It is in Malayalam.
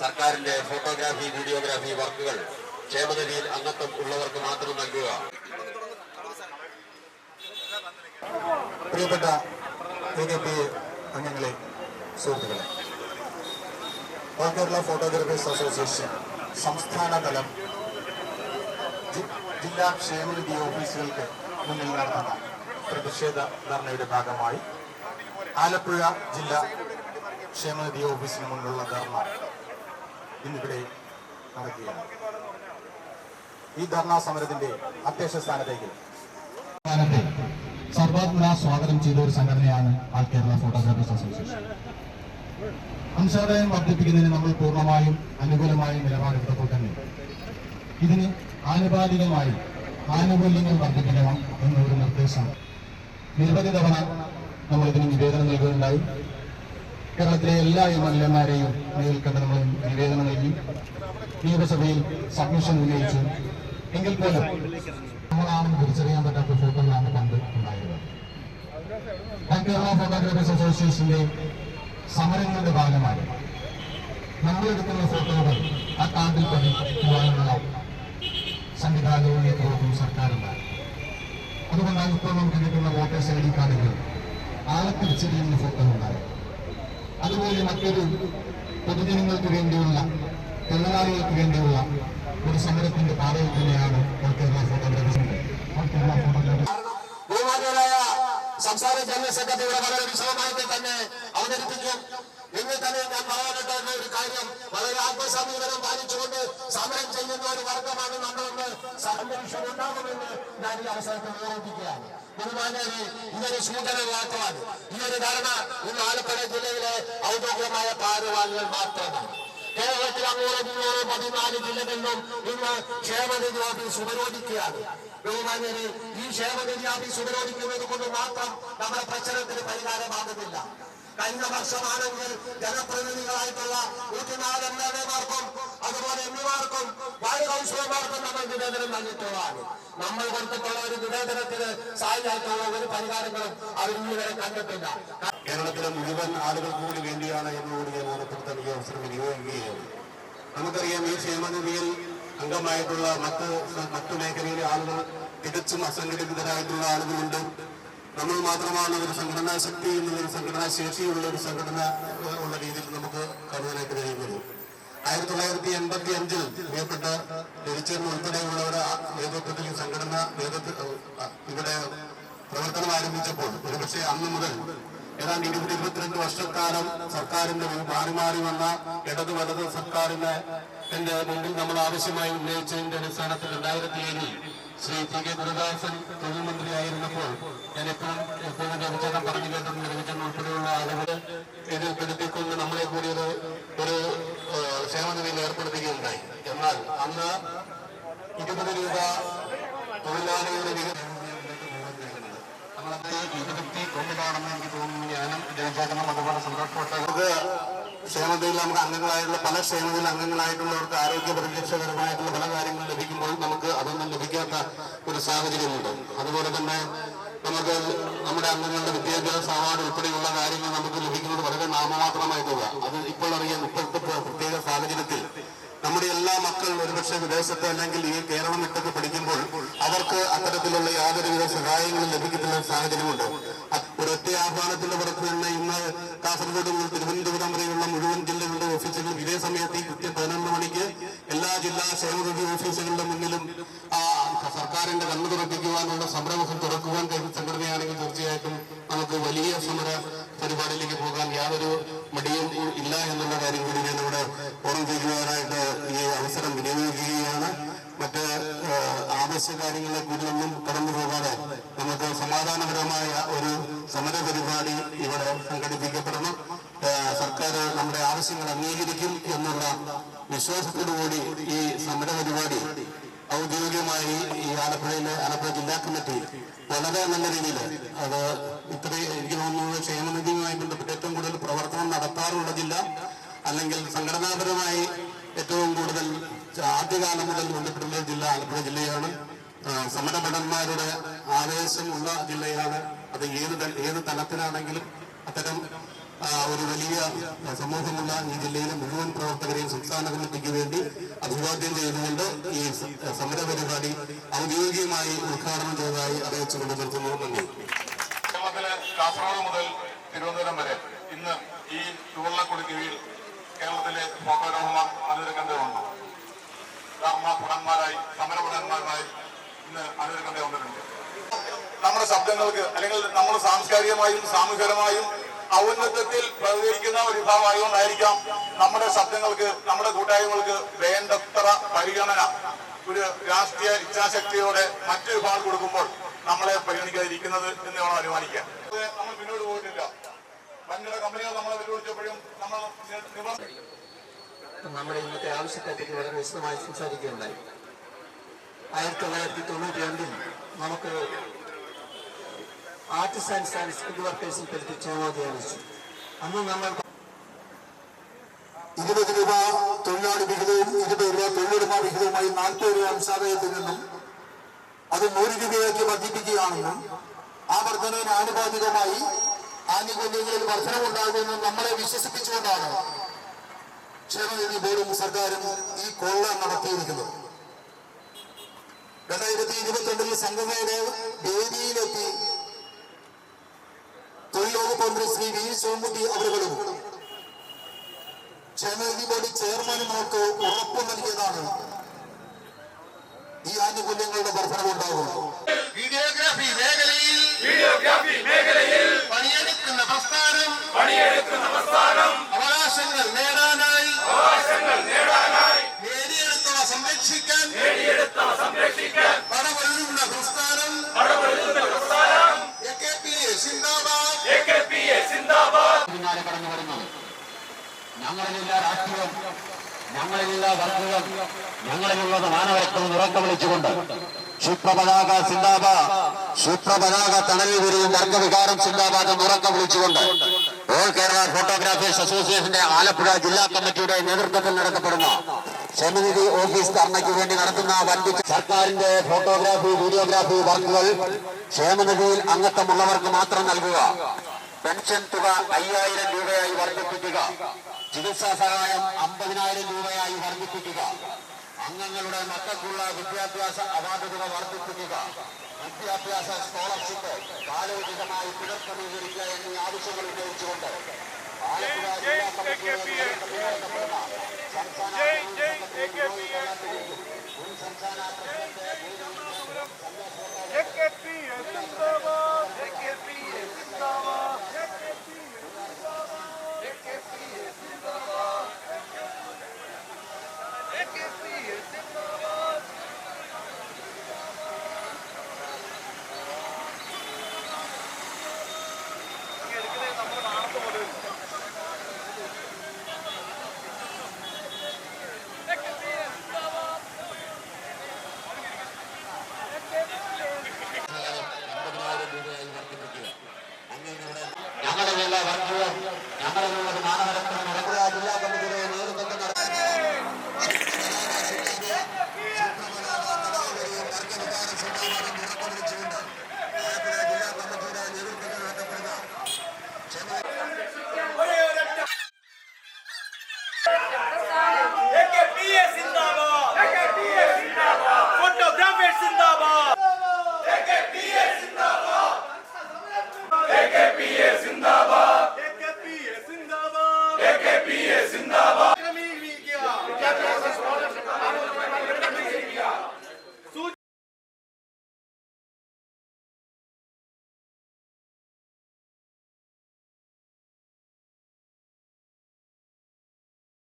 സർക്കാരിന്റെ ഫോട്ടോഗ്രാഫി വീഡിയോഗ്രാഫി വർക്കുകൾ ക്ഷേമനിധിയിൽ അംഗത്വം ഉള്ളവർക്ക് മാത്രം നൽകുക. പ്രിയപ്പെട്ട AKP അംഗങ്ങളെ, സുഹൃത്തുക്കളെ, ഓൾ കേരള ഫോട്ടോഗ്രാഫേഴ്സ് അസോസിയേഷൻ സംസ്ഥാന തലം ജില്ലാ ക്ഷേമനിധി ഓഫീസുകൾക്ക് മുന്നിൽ നടത്തുന്ന പ്രതിഷേധ ധർണയുടെ ഭാഗമായി ആലപ്പുഴ ജില്ലാ ക്ഷേമനിധി ഓഫീസിന് മുന്നിലുള്ള ധർണ ഇന്നിവിടെ നടക്കുകയാണ്. ഈ ധർണാ സമരത്തിന്റെ അധ്യക്ഷ സ്ഥാനത്തേക്ക് സർവാത്മന സ്വാഗതം ചെയ്ത ഒരു സംഘടനയാണ് ആൾ കേരള ഫോട്ടോഗ്രാഫേഴ്സ് അസോസിയേഷൻ. അംശാദായം വർദ്ധിപ്പിക്കുന്നതിന് നമ്മൾ പൂർണ്ണമായും അനുകൂലമായും നിലപാടെടുത്തപ്പോൾ തന്നെ ഇതിന് ആനുപാതികമായി ആനുകൂല്യങ്ങൾ വർദ്ധിപ്പിക്കണം എന്നൊരു നിർദ്ദേശം നിരവധി തവണ നമ്മൾ ഇതിന് നിവേദനം നൽകുകയുണ്ടായി. കേരളത്തിലെ എല്ലാ MLA-മാരെയും നേരിൽക്കണ്ട് നമ്മൾ നിവേദനം നൽകി, നിയമസഭയിൽ സബ്മിഷൻ ഉന്നയിച്ചു. എങ്കിൽ പോലും നമ്മളാണെന്ന് തിരിച്ചറിയാൻ പറ്റാത്ത ഫോട്ടോകളാണ് പണ്ട് ഉണ്ടായത്. കേരള ഫോട്ടോഗ്രാഫേഴ്സ് അസോസിയേഷന്റെ സമരങ്ങളുടെ ഭാഗമായി നമ്മളെടുക്കുന്ന ഫോട്ടോകൾ ആ കാർഡിൽ പതിക്കുവാനുള്ള സംവിധാനവും നേതൃത്വവും സർക്കാരുണ്ടായി. അതുകൊണ്ടാണ് ഇപ്പോൾ നമുക്ക് കിട്ടുന്ന വോട്ടേഴ്സ് ID കാർഡുകൾ ആളെ തിരിച്ചറിയുന്ന ഫോട്ടോ ഉണ്ടായി. അതുപോലെ മറ്റൊരു പൊതുജനങ്ങൾക്ക് വേണ്ടിയുള്ള, തൊഴിലാളികൾക്ക് വേണ്ടിയുള്ള ഒരു സമരത്തിന്റെ പാതയിൽ തന്നെയാണ് കേരള ഫോട്ടോഗ്രാഫേഴ്സിന്റെ ബഹുമാന്യരായ സംസ്ഥാന ജനറൽ സെക്രട്ടറിയുടെ വളരെ വിശദമായിട്ട് തന്നെ അവതരിപ്പിക്കും. ഇന്ന് തന്നെ ഞാൻ പറയാനായിട്ടുള്ള ഒരു കാര്യം, വളരെ ആത്മസമീപനം പാലിച്ചുകൊണ്ട് സമരം ചെയ്യുന്ന ഒരു വർഗമാണ് നമ്മളെന്ന് അന്തരീക്ഷം ഉണ്ടാകുമെന്ന് ഞാൻ ഈ അവസരത്തിൽ ഓർമ്മിപ്പിക്കുകയാണ്. ബഹുമാന്യരെ, ഇതൊരു സൂചനയാക്കുവാൻ ഈ ഒരു ധാരണ ഇന്ന് ആലപ്പുഴ ജില്ലയിലെ ഔദ്യോഗികമായ ഭാരവാഹികൾ മാത്രമാണ്. കേരളത്തിൽ 14 ജില്ലകളിലും ഇന്ന് ക്ഷേമനിധി ഓഫീസ് ഉപരോധിക്കുകയാണ്. ബഹുമാന്യരെ, ഈ ക്ഷേമനിധി ഓഫീസ് ഉപരോധിക്കുന്നത് കൊണ്ട് മാത്രം നമ്മുടെ പ്രശ്നത്തിന് പരിഹാരമാകുന്നില്ല. കഴിഞ്ഞ വർഷമാണെങ്കിൽ ജനപ്രതിനിധികളായിട്ടുള്ള 104 MLA-മാർക്കും അതുപോലെ MP-മാർക്കും വാർഡ് കൗൺസിലർമാർക്കും നമ്മൾ നിവേദനം നൽകിയിട്ടുള്ളതാണ്. നമ്മൾ കൊടുത്തിട്ടുള്ള ഒരു നിവേദനത്തിന് സാധ്യമായിട്ടുള്ള ഒരു പരിഹാരങ്ങളും അവർ ഇതുവരെ കണ്ടിട്ടില്ല. കേരളത്തിലെ മുഴുവൻ ആളുകൾക്ക് കൂടി വേണ്ടിയാണ് എന്നുകൂടി ഞാൻ ഓർമ്മപ്പെടുത്താൻ ഈ അവസരം വിനിയോഗിക്കുകയാണ്. നമുക്കറിയാം, ഈ ക്ഷേമനിധിയിൽ അംഗമായിട്ടുള്ള മറ്റു മേഖലയിലെ ആളുകൾ തികച്ചും അസംഘടിതരായിട്ടുള്ള ആളുകളുണ്ട്. നമ്മൾ മാത്രമാണ് ഒരു സംഘടനാ ശക്തി എന്നുള്ളൊരു സംഘടനാ ശേഷിയുള്ള ഒരു സംഘടന ഉള്ള രീതിയിൽ നമുക്ക് കാണുവാനായിട്ട് കഴിയുന്നത്. 1985 പ്രിയപ്പെട്ട രവിചന്ദ്രൻ ഉൾപ്പെടെയുള്ളവരുടെ നേതൃത്വത്തിൽ ഈ സംഘടന ഇവിടെ പ്രവർത്തനം ആരംഭിച്ചപ്പോൾ ഒരുപക്ഷെ അന്ന് മുതൽ ഏതാണ്ട് 20-22 വർഷക്കാലം സർക്കാരിന്റെ മാറി മാറി വന്ന ഇടതു വലത് സർക്കാരിന്റെ മുമ്പിൽ നമ്മൾ ആവശ്യമായി ഉന്നയിച്ചതിന്റെ അടിസ്ഥാനത്തിൽ 2007 ശ്രീ TK ഗുരുദാസൻ തൊഴിൽ മന്ത്രിയായിരുന്നപ്പോൾ ഞാൻ എപ്പോഴും രവിചന്ദ്രൻ പറഞ്ഞു കേട്ടിട്ടുണ്ട്. രവിചന്ദ്രൻ ഉൾപ്പെടെയുള്ള ആളുകൾ ഇതിൽ പെടുത്തിക്കൊണ്ട് നമ്മളെ കൂടി ഒരു ക്ഷേമനിധിയിൽ ഏർപ്പെടുത്തുകയുണ്ടായി. എന്നാൽ അന്ന് 20 രൂപ തൊഴിലാളികളുടെ വിരുദ്ധി കൊണ്ടതാണെന്ന് എനിക്ക് തോന്നുന്നു. ഞാനും രവിചന്ദ്രനും അതുപോലെ സന്തോഷപ്പെട്ടത് ക്ഷേമതയിൽ നമുക്ക് അംഗങ്ങളായിട്ടുള്ള പല ക്ഷേമതയിൽ അംഗങ്ങളായിട്ടുള്ളവർക്ക് ആരോഗ്യ പരിരക്ഷകരമായിട്ടുള്ള പല കാര്യങ്ങൾ ലഭിക്കുമ്പോൾ നമുക്ക് അതൊന്നും ലഭിക്കാത്ത ഒരു സാഹചര്യമുണ്ട്. അതുപോലെ തന്നെ നമുക്ക് നമ്മുടെ അംഗങ്ങളുടെ വിദ്യാഭ്യാസ അവാർഡ് ഉൾപ്പെടെയുള്ള കാര്യങ്ങൾ നമുക്ക് ലഭിക്കുന്നത് വളരെ നാമമാത്രമായി തുക. അത് ഇപ്പോൾ അറിയാം. ഇപ്പോഴത്തെ പ്രത്യേക സാഹചര്യത്തിൽ നമ്മുടെ എല്ലാ മക്കൾ ഒരുപക്ഷെ വിദേശത്ത് അല്ലെങ്കിൽ ഈ കേരളം വിട്ടൊക്കെ പഠിക്കുമ്പോൾ അവർക്ക് അത്തരത്തിലുള്ള യാതൊരുവിധ സഹായങ്ങളും ലഭിക്കുന്ന സാഹചര്യമുണ്ട്. ഒരൊറ്റ ആഹ്വാനത്തിന്റെ പുറത്ത് തന്നെ ഇന്ന് കാസർഗോഡ് മുതൽ തിരുവനന്തപുരം വരെയുള്ള മുഴുവൻ ജില്ലകളുടെ ഓഫീസുകൾ ഇതേ സമയത്ത് ഈ കൃത്യം 11 മണിക്ക് എല്ലാ ജില്ലാ ക്ഷേമനിധി ഓഫീസുകളുടെ മുന്നിലും സർക്കാരിന്റെ കണ്ണു തുറപ്പിക്കുവാനുള്ള സമരമുഖം തുറക്കുവാൻ കഴിയുന്ന സംഘടനയാണെങ്കിൽ തീർച്ചയായിട്ടും നമുക്ക് വലിയ സമര പരിപാടിയിലേക്ക് പോകാൻ യാതൊരു മടിയും ഇല്ല എന്നുള്ള കാര്യം കൂടി ഞാൻ ഇവിടെ ഓർമ്മിപ്പിക്കുവാനായിട്ട് ഈ അവസരം വിനിയോഗിക്കുകയാണ്. മറ്റ് ആവശ്യ കാര്യങ്ങളെ കൂടുതലൊന്നും കടന്നു പോകാതെ നമുക്ക് സമാധാനപരമായ ഒരു സമര പരിപാടി ഇവിടെ സംഘടിപ്പിക്കപ്പെടണം. സർക്കാർ നമ്മുടെ ആവശ്യങ്ങൾ അംഗീകരിക്കും എന്നുള്ള വിശ്വാസത്തോടുകൂടി ഈ സമര പരിപാടി ഔദ്യോഗികമായി ഈ ആലപ്പുഴ ജില്ലാ കമ്മിറ്റി വളരെ നല്ല രീതിയിൽ അത് എനിക്ക് തോന്നുന്നത് ക്ഷേമനിധിയുമായി ബന്ധപ്പെട്ട് ഏറ്റവും കൂടുതൽ പ്രവർത്തനം നടത്താറുള്ള ജില്ല, അല്ലെങ്കിൽ സംഘടനാപരമായി ഏറ്റവും കൂടുതൽ ആദ്യകാലം മുതൽ ബന്ധപ്പെട്ടുള്ള ജില്ല ആലപ്പുഴ ജില്ലയാണ്. സമരഭടന്മാരുടെ ആവേശമുള്ള ജില്ലയാണ്. അത് ഏത് തലത്തിലാണെങ്കിലും അത്തരം ഒരു വലിയ സമൂഹമുള്ള ഈ ജില്ലയിലെ മുഴുവൻ പ്രവർത്തകരെയും സംസ്ഥാന കമ്മിറ്റിക്ക് വേണ്ടി അഭിവാദ്യം ചെയ്തുകൊണ്ട് ഈ സമര പരിപാടി ഔദ്യോഗികമായി ഉദ്ഘാടനം ചെയ്തതായി അറിയിച്ചുകൊണ്ട് നിർത്തുന്നു. നന്ദി. കേരളത്തിലെ കാസർഗോഡ് മുതൽ തിരുവനന്തപുരം വരെ ഇന്ന് ഈ ചുവള്ളക്കൊടി കീഴിൽ കേരളത്തിലെ ഫോട്ടോഗ്രാഫർമാർ അണിനിരക്കേണ്ടതുണ്ട്. ഭടന്മാരായി സമരഭടന്മാരായി ഇന്ന് അണിനിരക്കേണ്ടതുണ്ട്. നമ്മുടെ ശബ്ദങ്ങൾക്ക് അല്ലെങ്കിൽ നമ്മൾ സാംസ്കാരികമായും സാമൂഹികമായും ഔന്നത്യത്തിൽ പ്രതികരിക്കുന്ന ഒരു വിഭാഗമായതുകൊണ്ടായിരിക്കാം നമ്മുടെ ശബ്ദങ്ങൾക്ക് നമ്മുടെ കൂട്ടായ്മകൾക്ക് വേണ്ടത്ര പരിഗണന ഒരു രാഷ്ട്രീയ ഇച്ഛാശക്തിയോടെ മറ്റൊരു വിഭാഗം കൊടുക്കുമ്പോൾ നമ്മളെ പരിഗണിക്കാതിരിക്കുന്നത് എന്ന് വേണം അനുമാനിക്കാൻ. നമ്മൾ പിന്നോട്ട് പോയിട്ടില്ല. വൻകിട കമ്പനികൾ നമ്മളെ വെല്ലുവിളിച്ചപ്പോഴും നമ്മൾ നമ്മുടെ ഇന്നത്തെ ആവശ്യത്തെപ്പറ്റി വളരെ വിശദമായി സംസാരിക്കുകയുണ്ടായി. 1992 നമുക്ക് ആർട്ടിസ്റ്റ് ആൻഡ് സ്കിൽഡ് വർക്കേഴ്സിൽ പറ്റി ക്ഷേമോദയം ആവശ്യം. അന്ന് നമ്മൾ 20 രൂപ തൊഴിലാളി വിഹിതവും 20 രൂപ തൊഴിലുടമ വിഹിതവുമായി 40 രൂപ അംശാദായത്തിൽ നിന്നും അത് 100 രൂപയാക്കി വർദ്ധിപ്പിക്കുകയാണെന്നും ആ വർധനവിന് ആനുപാതികമായി ആനുകൂല്യങ്ങളിൽ വർധനമുണ്ടാകുമെന്നും നമ്മളെ വിശ്വസിപ്പിച്ചുകൊണ്ടാണ് ക്ഷേമനിധി ബോർഡും സർക്കാരും ഈ കൊള്ള നടത്തിയിരിക്കുന്നത്. 2022 സംഘടനയുടെ വേദിയിലെത്തി തൊഴിൽ വകുപ്പ് മന്ത്രി ശ്രീ വി സോമുട്ടി അവരുകളും ക്ഷേമനിധി ബോർഡ് ചെയർമാനുമാർക്ക് ഉറപ്പ് നൽകിയതാണ് ഈ ആനുകൂല്യങ്ങളുടെ വർധനമുണ്ടാകുന്നത്. വീഡിയോഗ്രാഫി മേഖലയിൽ പണിയെടുക്കുന്ന പ്രസ്ഥാനം അവകാശങ്ങൾ നേടാനായി നേടിയെടുത്തവ സംരക്ഷിക്കാൻ പടപൊരുതുന്ന പ്രസ്ഥാനം പിന്നാലെ കടന്നു വരുന്നത്. ഞങ്ങളിലില്ല രാഷ്ട്രീയം, ഞങ്ങളിലില്ല വർഗീയം, ഞങ്ങളിലുള്ളത് മാനവത്വം ഉറക്കം വിളിച്ചുകൊണ്ട് ക്ഷുപ്രപതാക സിന്ദാബാദ്, ക്ഷുപ്രപതാക തണലിൽ വിരിയും വർഗവികാരം സിന്ദാബാദ് ഉറക്കം വിളിച്ചുകൊണ്ട് ഓൾ കേരള ഫോട്ടോഗ്രാഫേഴ്സ് അസോസിയേഷന്റെ ആലപ്പുഴ ജില്ലാ കമ്മിറ്റിയുടെ നേതൃത്വത്തിൽ നടത്തപ്പെടുന്ന ക്ഷേമനിധി ഓഫീസ് ധർണയ്ക്ക് വേണ്ടി നടത്തുന്ന വൻപിച്ച സർക്കാരിന്റെ ഫോട്ടോഗ്രാഫി വീഡിയോഗ്രാഫി വർക്കുകൾ ക്ഷേമനിധിയിൽ അംഗത്വമുള്ളവർക്ക് മാത്രം നൽകുക, പെൻഷൻ തുക 5000 രൂപയായി വർദ്ധിപ്പിക്കുക, ചികിത്സാ സഹായം 50,000 രൂപയായി വർദ്ധിപ്പിക്കുക, അംഗങ്ങളുടെ മക്കൾക്കുള്ള വിദ്യാഭ്യാസ അവാർഡ് തുക വർദ്ധിപ്പിക്കുക, വിദ്യാഭ്യാസ സ്കോളർഷിപ്പ് കാലോചിതമായി പുനഃക്രമീകരിക്കുക എന്നീ ആവശ്യങ്ങൾ ഉന്നയിച്ചുകൊണ്ട് ആലപ്പുഴ ജില്ലാ കമ്മിറ്റിയുടെ നേതൃത്വത്തിൽ സംസ്ഥാന മുൻ സംസ്ഥാന പ്രസിഡന്റ്